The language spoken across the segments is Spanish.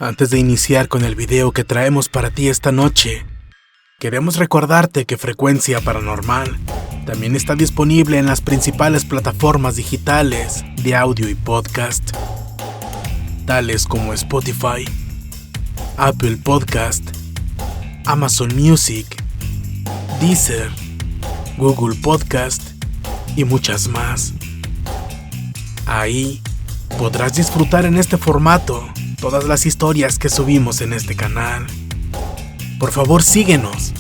Antes de iniciar con el video que traemos para ti esta noche, queremos recordarte que Frecuencia Paranormal también está disponible en las principales plataformas digitales de audio y podcast, tales como Spotify, Apple Podcast, Amazon Music, Deezer, Google Podcast y muchas más. Ahí podrás disfrutar en este formato todas las historias que subimos en este canal. Por favor, síguenos,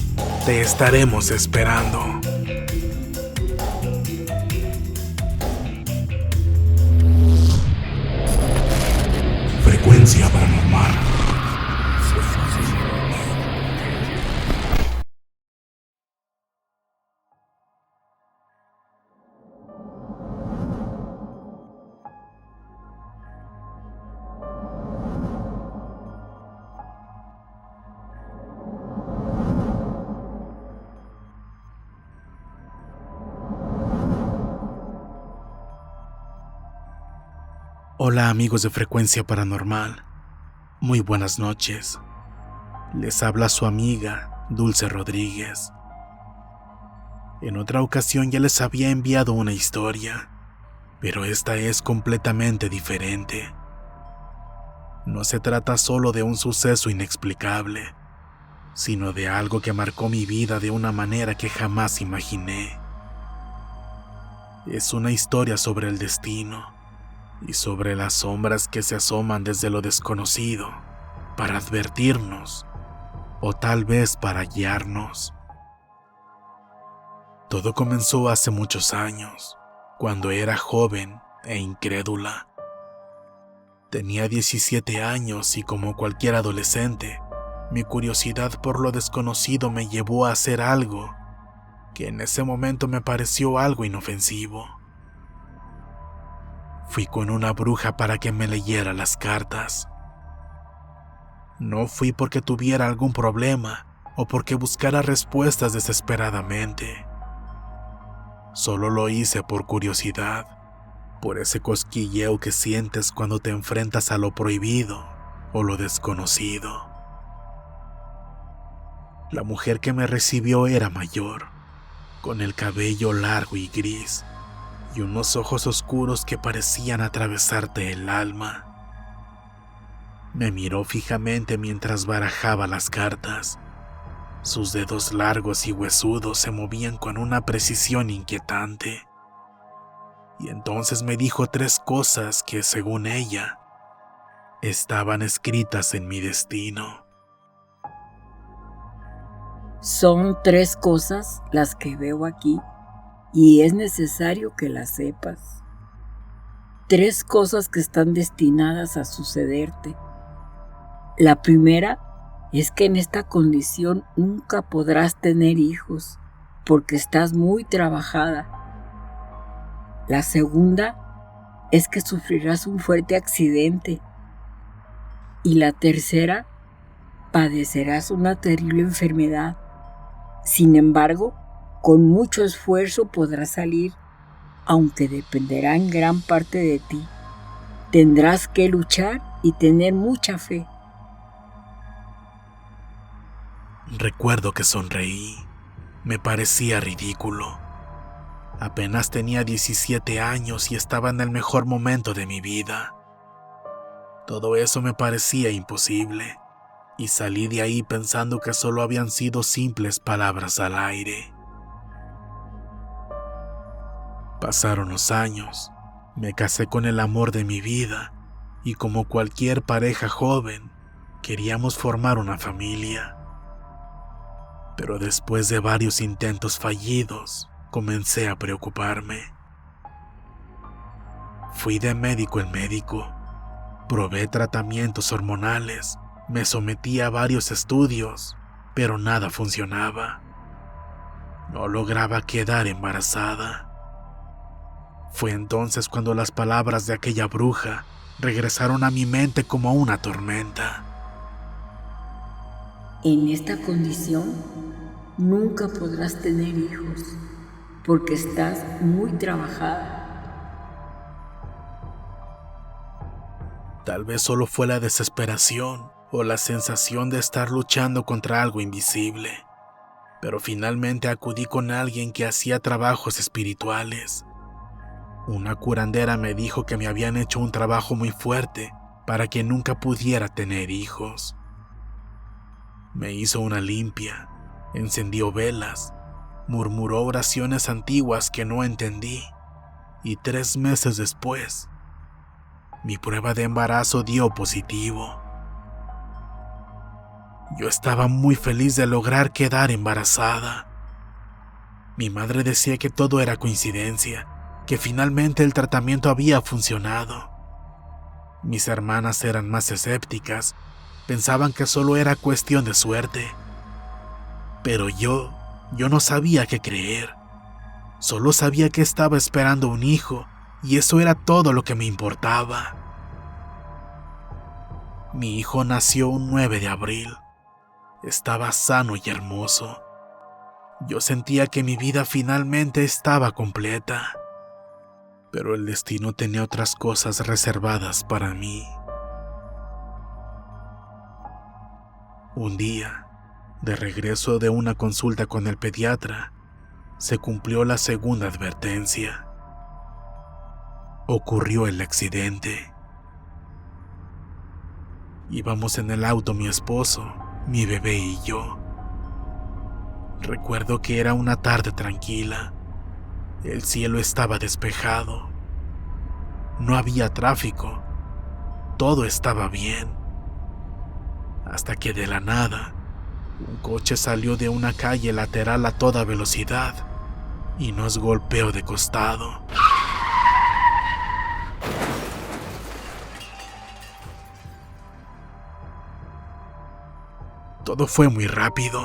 te estaremos esperando. Frecuencia Paranormal. Hola amigos de Frecuencia Paranormal, muy buenas noches. Les habla su amiga Dulce Rodríguez. En otra ocasión ya les había enviado una historia, pero esta es completamente diferente. No se trata solo de un suceso inexplicable, sino de algo que marcó mi vida de una manera que jamás imaginé. Es una historia sobre el destino y sobre las sombras que se asoman desde lo desconocido para advertirnos o tal vez para guiarnos. Todo comenzó hace muchos años, cuando era joven e incrédula. Tenía 17 años y como cualquier adolescente, mi curiosidad por lo desconocido me llevó a hacer algo que en ese momento me pareció algo inofensivo. Fui con una bruja para que me leyera las cartas. No fui porque tuviera algún problema o porque buscara respuestas desesperadamente. Solo lo hice por curiosidad, por ese cosquilleo que sientes cuando te enfrentas a lo prohibido o lo desconocido. La mujer que me recibió era mayor, con el cabello largo y gris, y unos ojos oscuros que parecían atravesarte el alma. Me miró fijamente mientras barajaba las cartas. Sus dedos largos y huesudos se movían con una precisión inquietante. Y entonces me dijo 3 cosas que, según ella, estaban escritas en mi destino. Son 3 cosas las que veo aquí y es necesario que las sepas. 3 cosas que están destinadas a sucederte. La primera es que en esta condición nunca podrás tener hijos porque estás muy trabajada. La segunda es que sufrirás un fuerte accidente. Y la tercera, padecerás una terrible enfermedad. Sin embargo, con mucho esfuerzo podrás salir, aunque dependerá en gran parte de ti. Tendrás que luchar y tener mucha fe. Recuerdo que sonreí. Me parecía ridículo. Apenas tenía 17 años y estaba en el mejor momento de mi vida. Todo eso me parecía imposible, y salí de ahí pensando que solo habían sido simples palabras al aire. Pasaron los años, me casé con el amor de mi vida, y como cualquier pareja joven, queríamos formar una familia. Pero después de varios intentos fallidos, comencé a preocuparme. Fui de médico en médico, probé tratamientos hormonales, me sometí a varios estudios, pero nada funcionaba. No lograba quedar embarazada. Fue entonces cuando las palabras de aquella bruja regresaron a mi mente como una tormenta. En esta condición nunca podrás tener hijos porque estás muy trabajada. Tal vez solo fue la desesperación o la sensación de estar luchando contra algo invisible, pero finalmente acudí con alguien que hacía trabajos espirituales. Una curandera me dijo que me habían hecho un trabajo muy fuerte para que nunca pudiera tener hijos. Me hizo una limpia, encendió velas, murmuró oraciones antiguas que no entendí, y 3 meses después, mi prueba de embarazo dio positivo. Yo estaba muy feliz de lograr quedar embarazada. Mi madre decía que todo era coincidencia, que finalmente el tratamiento había funcionado. Mis hermanas eran más escépticas, pensaban que solo era cuestión de suerte. Pero yo no sabía qué creer. Solo sabía que estaba esperando un hijo, y eso era todo lo que me importaba. Mi hijo nació un 9 de abril. Estaba sano y hermoso. Yo sentía que mi vida finalmente estaba completa. Pero el destino tenía otras cosas reservadas para mí. Un día, de regreso de una consulta con el pediatra, se cumplió la segunda advertencia. Ocurrió el accidente. Íbamos en el auto mi esposo, mi bebé y yo. Recuerdo que era una tarde tranquila. El cielo estaba despejado. No había tráfico. Todo estaba bien. Hasta que de la nada, un coche salió de una calle lateral a toda velocidad y nos golpeó de costado. Todo fue muy rápido.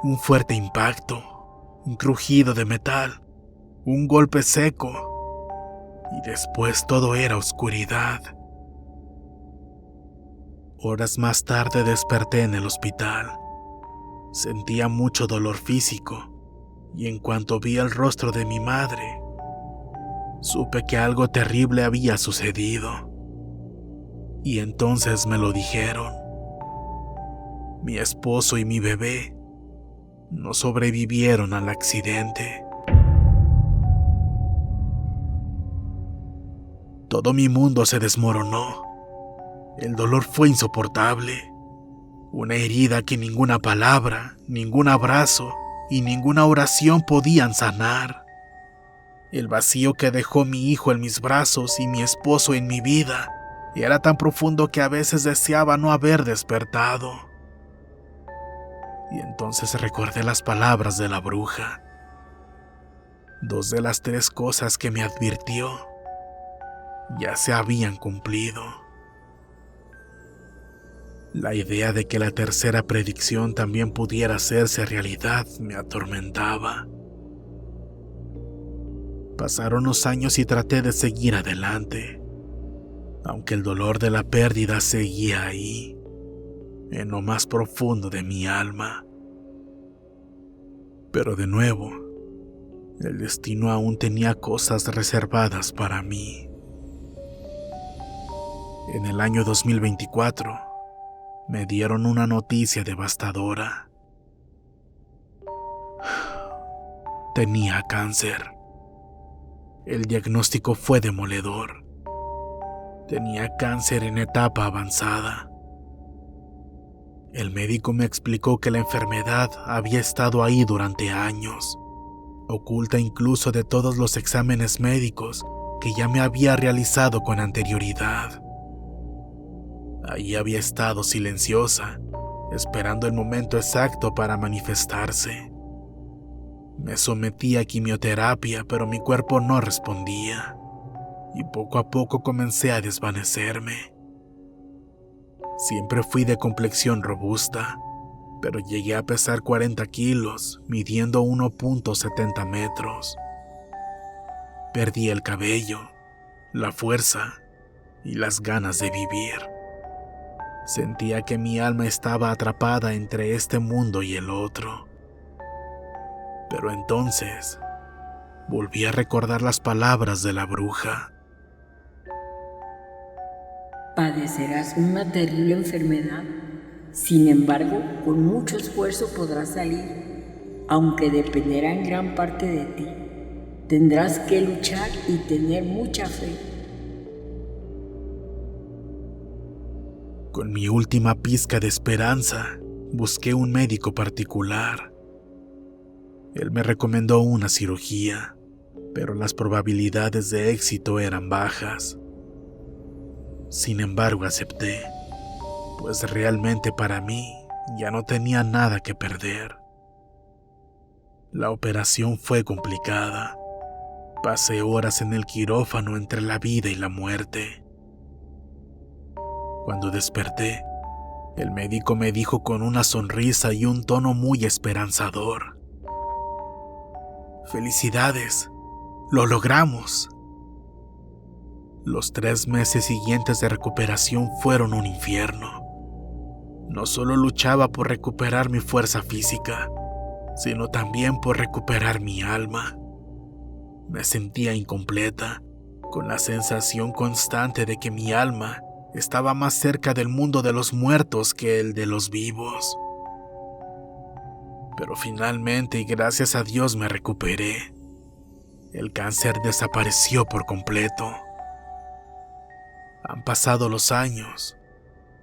Un fuerte impacto, un crujido de metal, un golpe seco, y después todo era oscuridad. Horas más tarde desperté en el hospital. Sentía mucho dolor físico, y en cuanto vi el rostro de mi madre, supe que algo terrible había sucedido. Y entonces me lo dijeron. Mi esposo y mi bebé no sobrevivieron al accidente. Todo mi mundo se desmoronó. El dolor fue insoportable. Una herida que ninguna palabra, ningún abrazo y ninguna oración podían sanar. El vacío que dejó mi hijo en mis brazos y mi esposo en mi vida era tan profundo que a veces deseaba no haber despertado. Y entonces recordé las palabras de la bruja. 2 de las 3 cosas que me advirtió ya se habían cumplido. La idea de que la tercera predicción también pudiera hacerse realidad me atormentaba. Pasaron los años y traté de seguir adelante, aunque el dolor de la pérdida seguía ahí, en lo más profundo de mi alma. Pero de nuevo, el destino aún tenía cosas reservadas para mí. En el año 2024, me dieron una noticia devastadora. Tenía cáncer. El diagnóstico fue demoledor. Tenía cáncer en etapa avanzada. El médico me explicó que la enfermedad había estado ahí durante años, oculta incluso de todos los exámenes médicos que ya me había realizado con anterioridad. Ahí había estado silenciosa, esperando el momento exacto para manifestarse. Me sometí a quimioterapia, pero mi cuerpo no respondía, y poco a poco comencé a desvanecerme. Siempre fui de complexión robusta, pero llegué a pesar 40 kilos, midiendo 1.70 metros. Perdí el cabello, la fuerza y las ganas de vivir. Sentía que mi alma estaba atrapada entre este mundo y el otro. Pero entonces, volví a recordar las palabras de la bruja. padecerás una terrible enfermedad. Sin embargo, con mucho esfuerzo podrás salir, aunque dependerá en gran parte de ti. Tendrás que luchar y tener mucha fe. Con mi última pizca de esperanza, busqué un médico particular. Él me recomendó una cirugía, pero las probabilidades de éxito eran bajas. Sin embargo, acepté, pues realmente para mí ya no tenía nada que perder. La operación fue complicada. Pasé horas en el quirófano entre la vida y la muerte. Cuando desperté, el médico me dijo con una sonrisa y un tono muy esperanzador: «Felicidades, lo logramos». Los 3 meses siguientes de recuperación fueron un infierno. No solo luchaba por recuperar mi fuerza física, sino también por recuperar mi alma. Me sentía incompleta, con la sensación constante de que mi alma estaba más cerca del mundo de los muertos que el de los vivos. Pero finalmente, y gracias a Dios, me recuperé. El cáncer desapareció por completo. Han pasado los años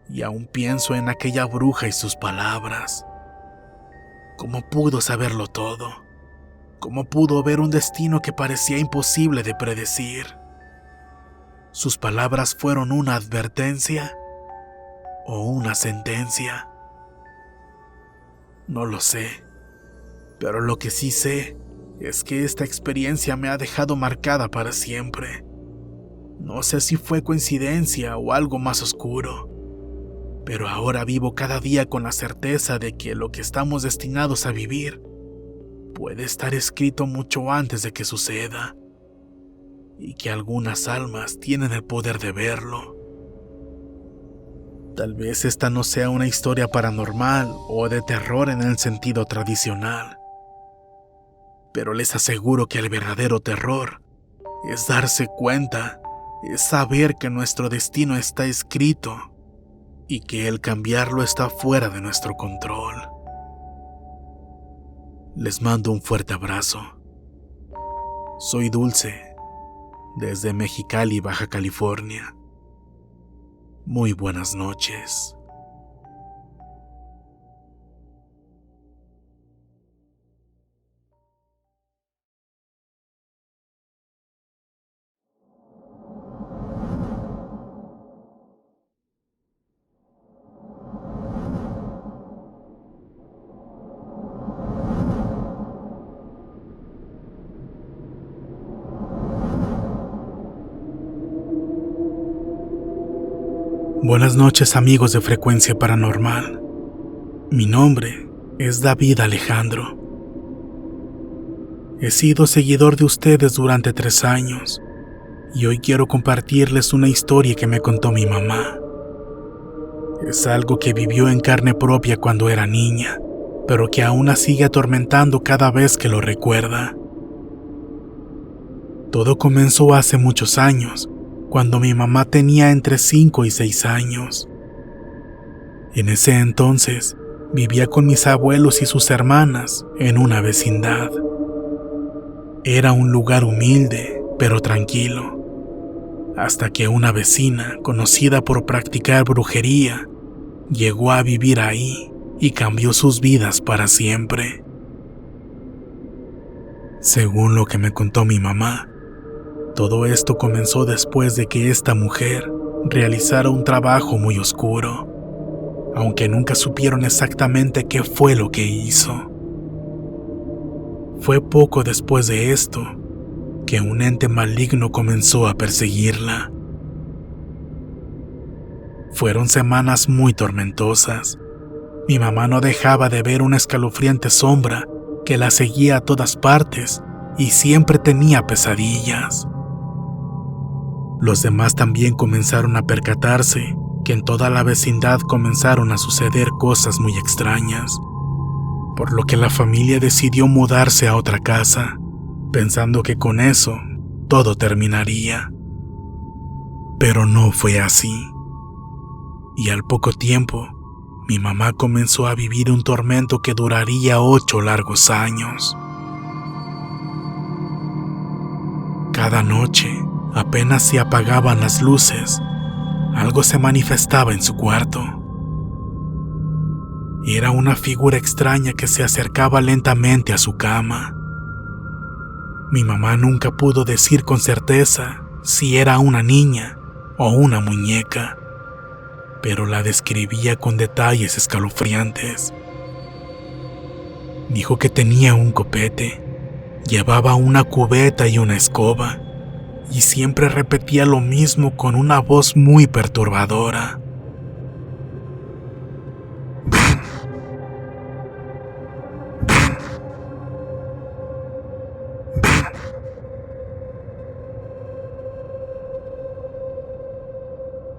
y aún pienso en aquella bruja y sus palabras. ¿Cómo pudo saberlo todo? ¿Cómo pudo ver un destino que parecía imposible de predecir? ¿Sus palabras fueron una advertencia o una sentencia? No lo sé, pero lo que sí sé es que esta experiencia me ha dejado marcada para siempre. No sé si fue coincidencia o algo más oscuro, pero ahora vivo cada día con la certeza de que lo que estamos destinados a vivir puede estar escrito mucho antes de que suceda, y que algunas almas tienen el poder de verlo. Tal vez esta no sea una historia paranormal o de terror en el sentido tradicional, pero les aseguro que el verdadero terror es darse cuenta, es saber que nuestro destino está escrito y que el cambiarlo está fuera de nuestro control. Les mando un fuerte abrazo. Soy Dulce, desde Mexicali, Baja California. Muy buenas noches. Buenas noches, amigos de Frecuencia Paranormal. Mi nombre es David Alejandro. He sido seguidor de ustedes durante 3 años y hoy quiero compartirles una historia que me contó mi mamá. Es algo que vivió en carne propia cuando era niña, pero que aún la sigue atormentando cada vez que lo recuerda. Todo comenzó hace muchos años, cuando mi mamá tenía entre 5 y 6 años. En ese entonces, vivía con mis abuelos y sus hermanas en una vecindad. Era un lugar humilde, pero tranquilo, hasta que una vecina, conocida por practicar brujería, llegó a vivir ahí y cambió sus vidas para siempre. Según lo que me contó mi mamá, todo esto comenzó después de que esta mujer realizara un trabajo muy oscuro, aunque nunca supieron exactamente qué fue lo que hizo. Fue poco después de esto que un ente maligno comenzó a perseguirla. Fueron semanas muy tormentosas. Mi mamá no dejaba de ver una escalofriante sombra que la seguía a todas partes y siempre tenía pesadillas. Los demás también comenzaron a percatarse que en toda la vecindad comenzaron a suceder cosas muy extrañas, por lo que la familia decidió mudarse a otra casa, pensando que con eso todo terminaría. Pero no fue así. y al poco tiempo, mi mamá comenzó a vivir un tormento que duraría 8 largos años. Cada noche, apenas se apagaban las luces, algo se manifestaba en su cuarto. Era una figura extraña que se acercaba lentamente a su cama. Mi mamá nunca pudo decir con certeza si era una niña o una muñeca, pero la describía con detalles escalofriantes. Dijo que tenía un copete, llevaba una cubeta y una escoba, y siempre repetía lo mismo con una voz muy perturbadora. Ven, ven, ven.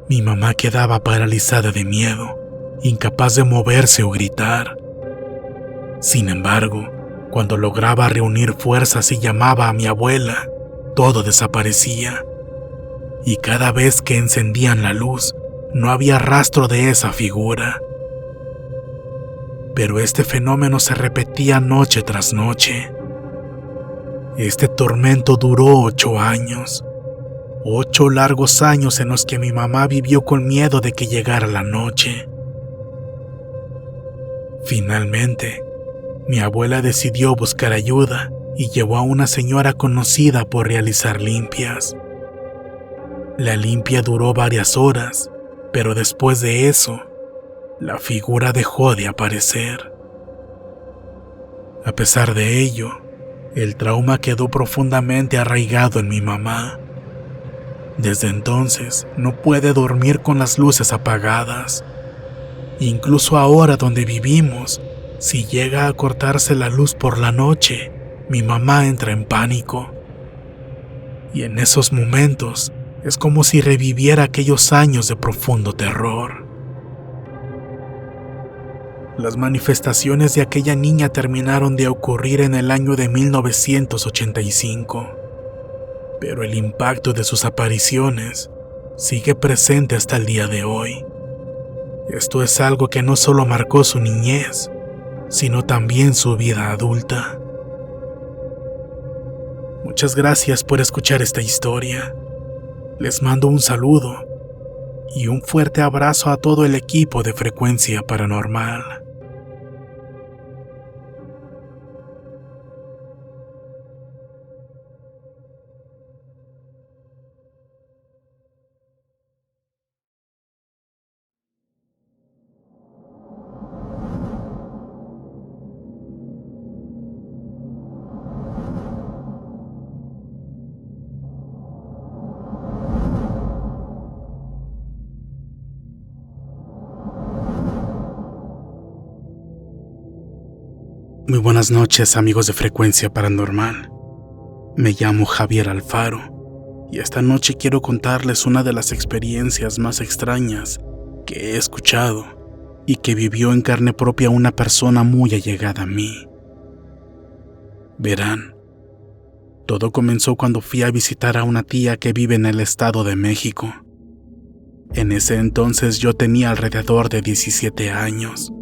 Mi mamá quedaba paralizada de miedo, incapaz de moverse o gritar. Sin embargo, cuando lograba reunir fuerzas y llamaba a mi abuela, todo desaparecía. Y cada vez que encendían la luz, no había rastro de esa figura. Pero este fenómeno se repetía noche tras noche. Este tormento duró 8 años. 8 largos años en los que mi mamá vivió con miedo de que llegara la noche. Finalmente, mi abuela decidió buscar ayuda y llevó a una señora conocida por realizar limpias. La limpia duró varias horas, pero después de eso, la figura dejó de aparecer. A pesar de ello, el trauma quedó profundamente arraigado en mi mamá. Desde entonces no puede dormir con las luces apagadas. Incluso ahora donde vivimos, si llega a cortarse la luz por la noche, mi mamá entra en pánico. Y en esos momentos es como si reviviera aquellos años de profundo terror. Las manifestaciones de aquella niña terminaron de ocurrir en el año de 1985. Pero el impacto de sus apariciones sigue presente hasta el día de hoy. Esto es algo que no solo marcó su niñez, sino también su vida adulta. Muchas gracias por escuchar esta historia. Les mando un saludo y un fuerte abrazo a todo el equipo de Frecuencia Paranormal. Muy buenas noches, amigos de Frecuencia Paranormal. Me llamo Javier Alfaro y esta noche quiero contarles una de las experiencias más extrañas que he escuchado y que vivió en carne propia una persona muy allegada a mí. Verán, todo comenzó cuando fui a visitar a una tía que vive en el Estado de México. En ese entonces yo tenía alrededor de 17 años.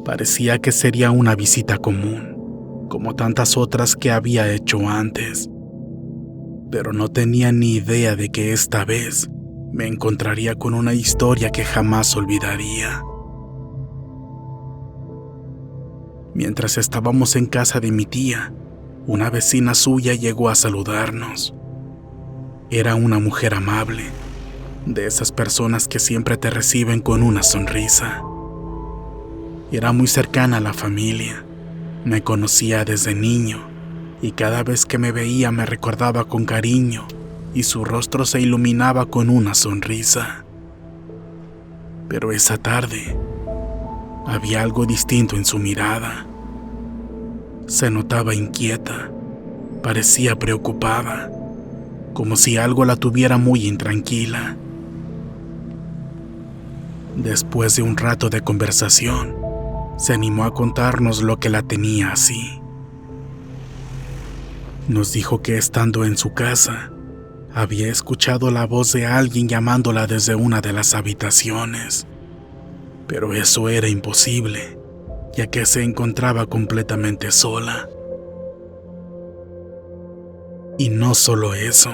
Parecía que sería una visita común, como tantas otras que había hecho antes. Pero no tenía ni idea de que esta vez me encontraría con una historia que jamás olvidaría. Mientras estábamos en casa de mi tía, una vecina suya llegó a saludarnos. Era una mujer amable, de esas personas que siempre te reciben con una sonrisa. Era muy cercana a la familia, me conocía desde niño y cada vez que me veía me recordaba con cariño y su rostro se iluminaba con una sonrisa. Pero esa tarde había algo distinto en su mirada. Se notaba inquieta, parecía preocupada, como si algo la tuviera muy intranquila. Después de un rato de conversación, se animó a contarnos lo que la tenía así. Nos dijo que estando en su casa, Había escuchado la voz de alguien llamándola desde una de las habitaciones, pero eso era imposible, ya que se encontraba completamente sola. Y no solo eso,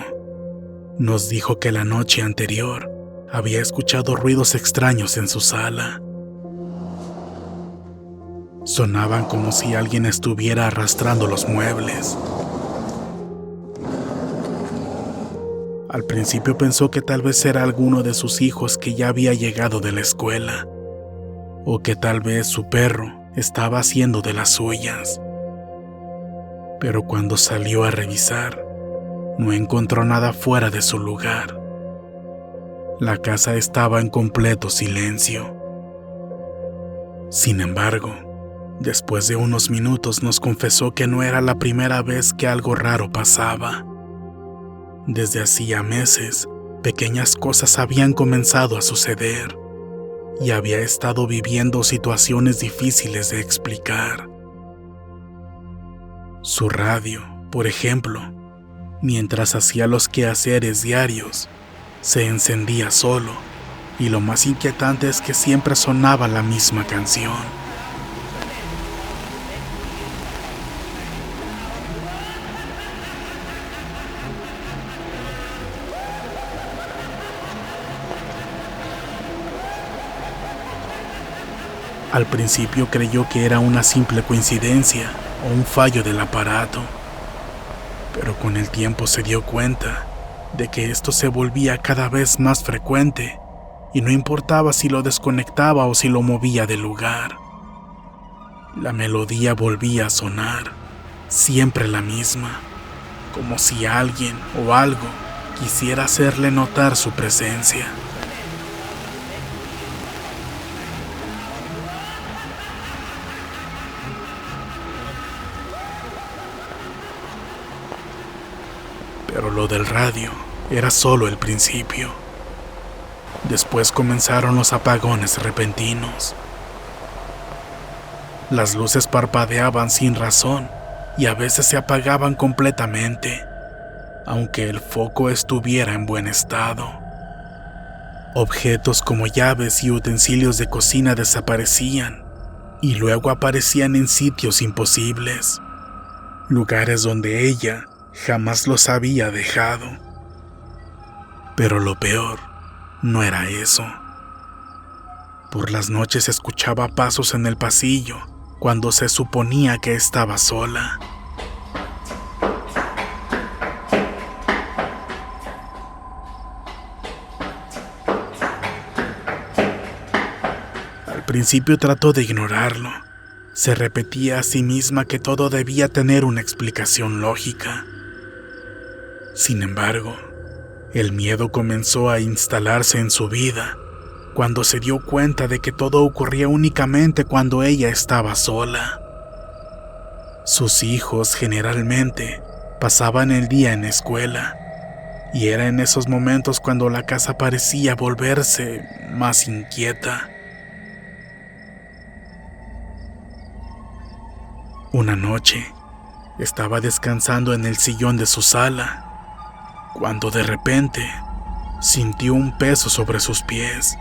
nos dijo que la noche anterior había escuchado ruidos extraños en su sala. Sonaban como si alguien estuviera arrastrando los muebles. Al principio pensó que tal vez era alguno de sus hijos que ya había llegado de la escuela, o que tal vez su perro estaba haciendo de las suyas. Pero cuando salió a revisar, no encontró nada fuera de su lugar. La casa estaba en completo silencio. Sin embargo, después de unos minutos nos confesó que no era la primera vez que algo raro pasaba. Desde hacía meses, pequeñas cosas habían comenzado a suceder y había estado viviendo situaciones difíciles de explicar. Su radio, por ejemplo, mientras hacía los quehaceres diarios, se encendía solo, y lo más inquietante es que siempre sonaba la misma canción. Al principio creyó que era una simple coincidencia o un fallo del aparato, pero con el tiempo se dio cuenta de que esto se volvía cada vez más frecuente y no importaba si lo desconectaba o si lo movía del lugar. La melodía volvía a sonar, siempre la misma, como si alguien o algo quisiera hacerle notar su presencia. Pero lo del radio era solo el principio. Después comenzaron los apagones repentinos. Las luces parpadeaban sin razón y a veces se apagaban completamente, aunque el foco estuviera en buen estado. Objetos como llaves y utensilios de cocina desaparecían y luego aparecían en sitios imposibles, lugares donde ella jamás los había dejado. Pero lo peor no era eso. Por las noches escuchaba pasos en el pasillo cuando se suponía que estaba sola. Al principio trató de ignorarlo. Se repetía a sí misma que todo debía tener una explicación lógica. Sin embargo, el miedo comenzó a instalarse en su vida cuando se dio cuenta de que todo ocurría únicamente cuando ella estaba sola. Sus hijos generalmente pasaban el día en la escuela y era en esos momentos cuando la casa parecía volverse más inquieta. Una noche, estaba descansando en el sillón de su sala cuando de repente sintió un peso sobre sus pies.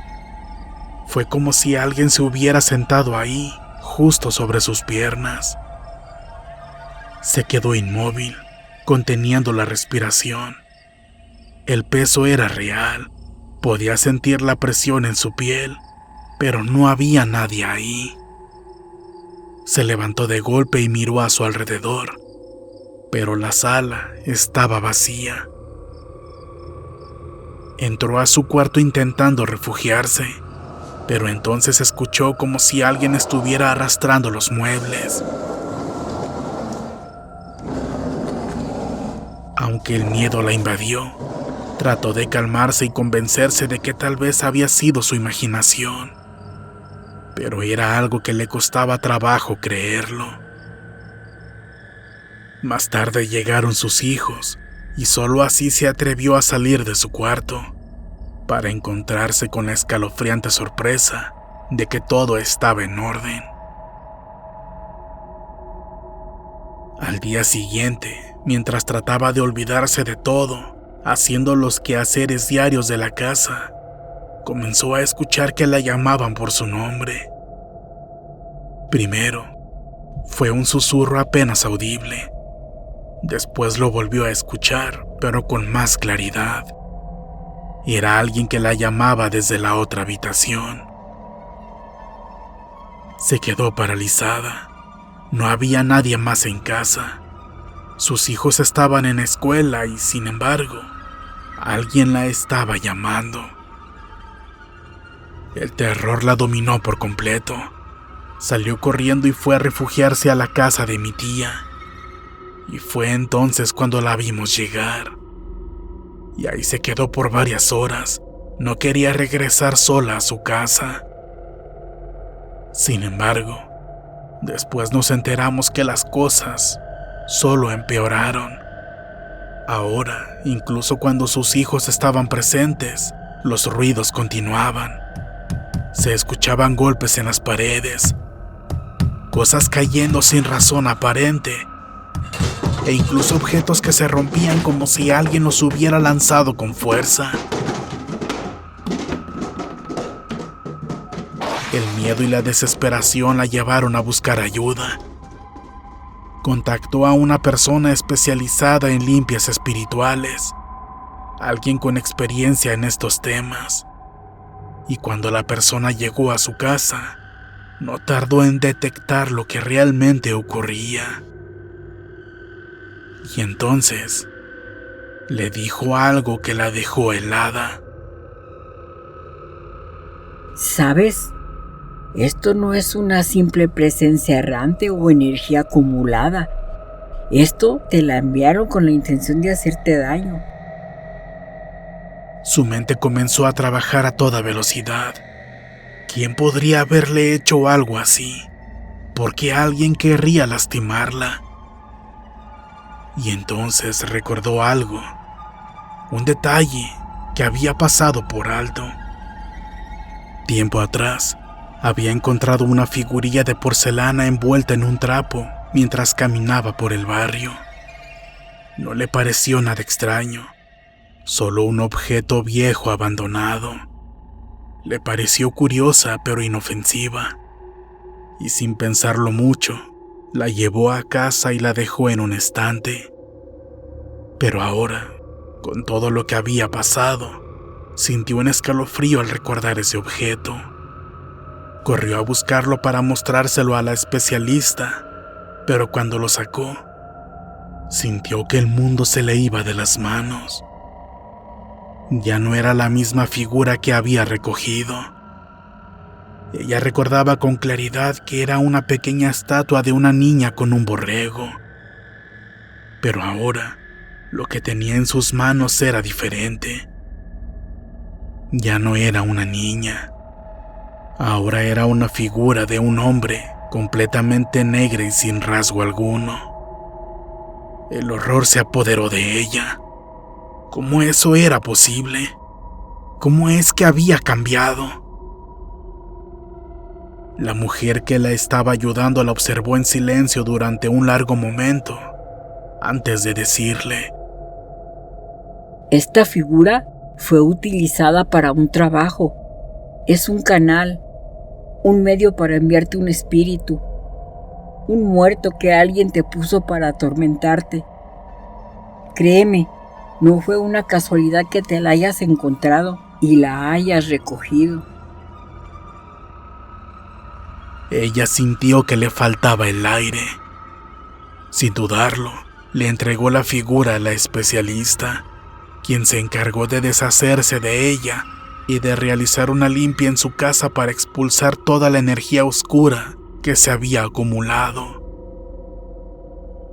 Fue como si alguien se hubiera sentado ahí, justo sobre sus piernas. Se quedó inmóvil, conteniendo la respiración. El peso era real, podía sentir la presión en su piel, pero no había nadie ahí. Se levantó de golpe y miró a su alrededor, pero la sala estaba vacía. Entró a su cuarto intentando refugiarse, pero entonces escuchó como si alguien estuviera arrastrando los muebles. Aunque el miedo la invadió, trató de calmarse y convencerse de que tal vez había sido su imaginación, pero era algo que le costaba trabajo creerlo. Más tarde llegaron sus hijos, y solo así se atrevió a salir de su cuarto, para encontrarse con la escalofriante sorpresa de que todo estaba en orden. Al día siguiente, mientras trataba de olvidarse de todo, haciendo los quehaceres diarios de la casa, comenzó a escuchar que la llamaban por su nombre. Primero, fue un susurro apenas audible. Después lo volvió a escuchar, pero con más claridad. Era alguien que la llamaba desde la otra habitación. Se quedó paralizada. No había nadie más en casa. Sus hijos estaban en escuela y, sin embargo, alguien la estaba llamando. El terror la dominó por completo. Salió corriendo y fue a refugiarse a la casa de mi tía. Y fue entonces cuando la vimos llegar. Y ahí se quedó por varias horas. No quería regresar sola a su casa. Sin embargo, después nos enteramos que las cosas solo empeoraron. Ahora, incluso cuando sus hijos estaban presentes, los ruidos continuaban. Se escuchaban golpes en las paredes, cosas cayendo sin razón aparente, e incluso objetos que se rompían como si alguien los hubiera lanzado con fuerza. El miedo y la desesperación la llevaron a buscar ayuda. Contactó a una persona especializada en limpias espirituales, alguien con experiencia en estos temas. Y cuando la persona llegó a su casa, no tardó en detectar lo que realmente ocurría. Y entonces, le dijo algo que la dejó helada. ¿Sabes? Esto no es una simple presencia errante o energía acumulada. Esto te la enviaron con la intención de hacerte daño. Su mente comenzó a trabajar a toda velocidad. ¿Quién podría haberle hecho algo así? ¿Por qué alguien querría lastimarla? Y entonces recordó algo, un detalle que había pasado por alto. Tiempo atrás, había encontrado una figurilla de porcelana envuelta en un trapo mientras caminaba por el barrio. No le pareció nada extraño, solo un objeto viejo abandonado. Le pareció curiosa pero inofensiva, y sin pensarlo mucho, la llevó a casa y la dejó en un estante. Pero ahora, con todo lo que había pasado, sintió un escalofrío al recordar ese objeto. Corrió a buscarlo para mostrárselo a la especialista, pero cuando lo sacó, sintió que el mundo se le iba de las manos. Ya no era la misma figura que había recogido. Ella recordaba con claridad que era una pequeña estatua de una niña con un borrego. Pero ahora, lo que tenía en sus manos era diferente. Ya no era una niña. Ahora era una figura de un hombre completamente negra y sin rasgo alguno. El horror se apoderó de ella. ¿Cómo eso era posible? ¿Cómo es que había cambiado? La mujer que la estaba ayudando la observó en silencio durante un largo momento, antes de decirle: Esta figura fue utilizada para un trabajo. Es un canal, un medio para enviarte un espíritu, un muerto que alguien te puso para atormentarte. Créeme, no fue una casualidad que te la hayas encontrado y la hayas recogido. Ella sintió que le faltaba el aire. Sin dudarlo, le entregó la figura a la especialista, quien se encargó de deshacerse de ella y de realizar una limpia en su casa para expulsar toda la energía oscura que se había acumulado.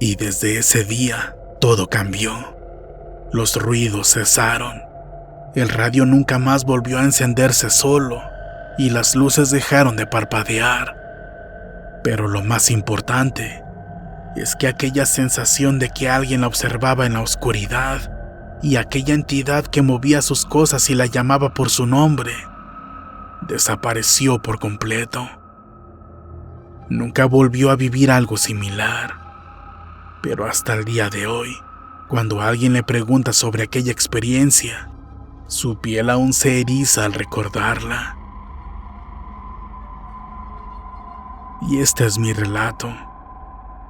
Y desde ese día, todo cambió. Los ruidos cesaron. El radio nunca más volvió a encenderse solo y las luces dejaron de parpadear. Pero lo más importante es que aquella sensación de que alguien la observaba en la oscuridad y aquella entidad que movía sus cosas y la llamaba por su nombre desapareció por completo. Nunca volvió a vivir algo similar, pero hasta el día de hoy Cuando alguien le pregunta sobre aquella experiencia, su piel aún se eriza al recordarla. Y este es mi relato.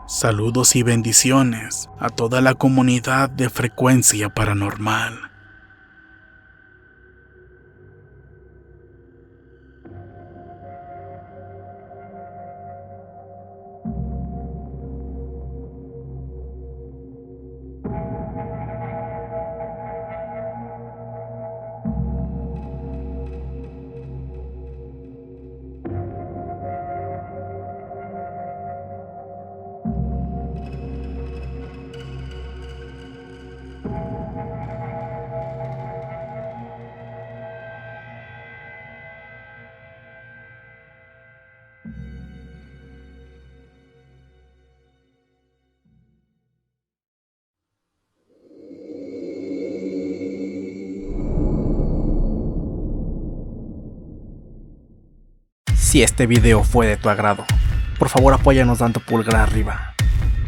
Saludos y bendiciones a toda la comunidad de Frecuencia Paranormal. Si este video fue de tu agrado, por favor apóyanos dando pulgar arriba.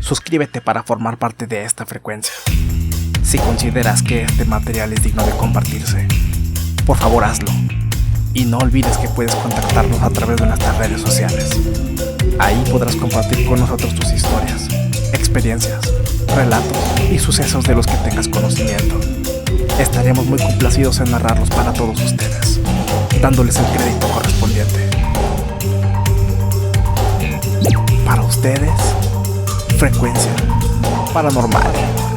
Suscríbete para formar parte de esta frecuencia. Si consideras que este material es digno de compartirse, por favor hazlo. Y no olvides que puedes contactarnos a través de nuestras redes sociales. Ahí podrás compartir con nosotros tus historias, experiencias, relatos y sucesos de los que tengas conocimiento. Estaremos muy complacidos en narrarlos para todos ustedes, dándoles el crédito correspondiente. Para ustedes, Frecuencia Paranormal.